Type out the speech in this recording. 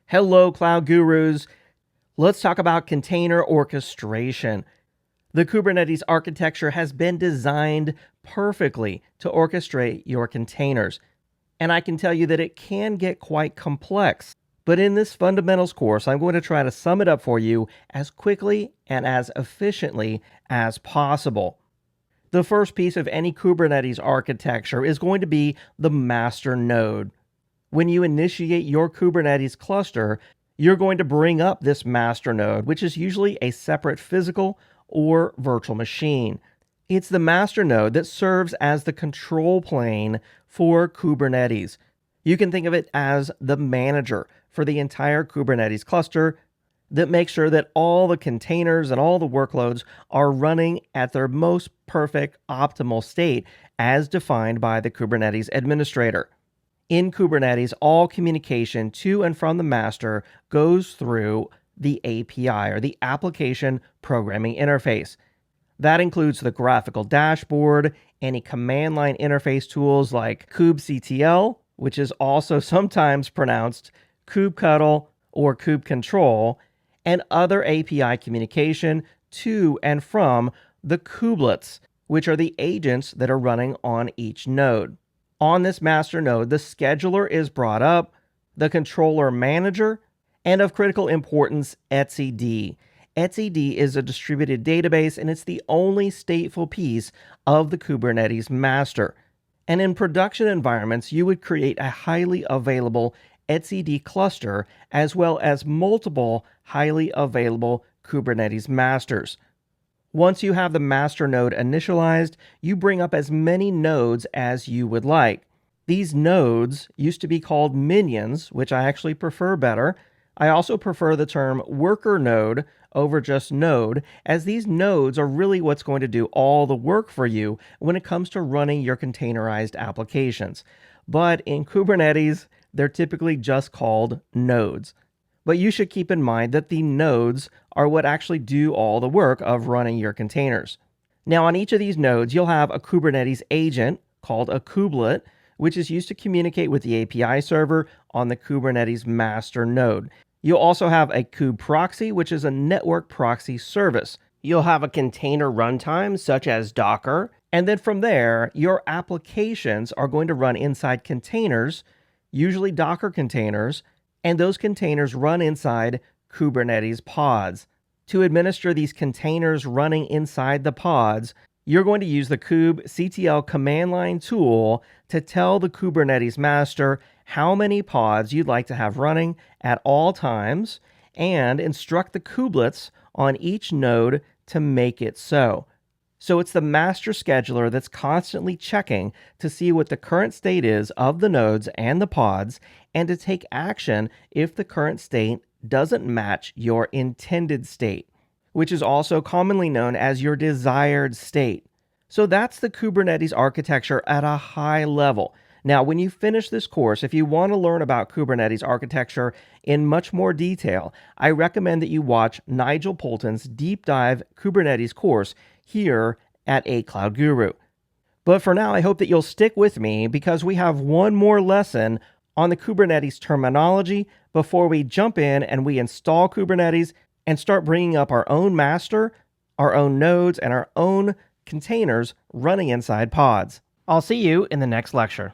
Hello, cloud gurus. Let's talk about container orchestration. The Kubernetes architecture has been designed perfectly to orchestrate your containers. And I can tell you that it can get quite complex. But in this fundamentals course, I'm going to try to sum it up for you as quickly and as efficiently as possible. The first piece of any Kubernetes architecture is going to be the master node. When you initiate your Kubernetes cluster, you're going to bring up this master node, which is usually a separate physical or virtual machine. It's the master node that serves as the control plane for Kubernetes. You can think of it as the manager for the entire Kubernetes cluster that makes sure that all the containers and all the workloads are running at their most perfect optimal state as defined by the Kubernetes administrator. In Kubernetes, all communication to and from the master goes through the API, or the Application Programming Interface. That includes the graphical dashboard, any command line interface tools like kubectl, which is also sometimes pronounced kubectl or kubectl, and other API communication to and from the kubelets, which are the agents that are running on each node. On this master node, the scheduler is brought up, the controller manager, and of critical importance, etcd. etcd is a distributed database, and it's the only stateful piece of the Kubernetes master. And in production environments, you would create a highly available etcd cluster as well as multiple highly available Kubernetes masters. Once you have the master node initialized, you bring up as many nodes as you would like. These nodes used to be called minions, which I actually prefer better. I also prefer the term worker node over just node, as these nodes are really what's going to do all the work for you when it comes to running your containerized applications. But in Kubernetes, they're typically just called nodes. But you should keep in mind that the nodes are what actually do all the work of running your containers. Now, on each of these nodes, you'll have a Kubernetes agent called a kubelet, which is used to communicate with the API server on the Kubernetes master node. You'll also have a kube proxy, which is a network proxy service. You'll have a container runtime, such as Docker, and then from there, your applications are going to run inside containers, usually Docker containers, and those containers run inside Kubernetes pods. To administer these containers running inside the pods, you're going to use the kubectl command line tool to tell the Kubernetes master how many pods you'd like to have running at all times and instruct the kubelets on each node to make it so. So it's the master scheduler that's constantly checking to see what the current state is of the nodes and the pods, and to take action if the current state doesn't match your intended state, which is also commonly known as your desired state. So that's the Kubernetes architecture at a high level. Now, when you finish this course, if you want to learn about Kubernetes architecture in much more detail, I recommend that you watch Nigel Poulton's Deep Dive Kubernetes course here at A Cloud Guru. But for now, I hope that you'll stick with me because we have one more lesson on the Kubernetes terminology before we jump in and we install Kubernetes and start bringing up our own master, our own nodes, and our own containers running inside pods. I'll see you in the next lecture.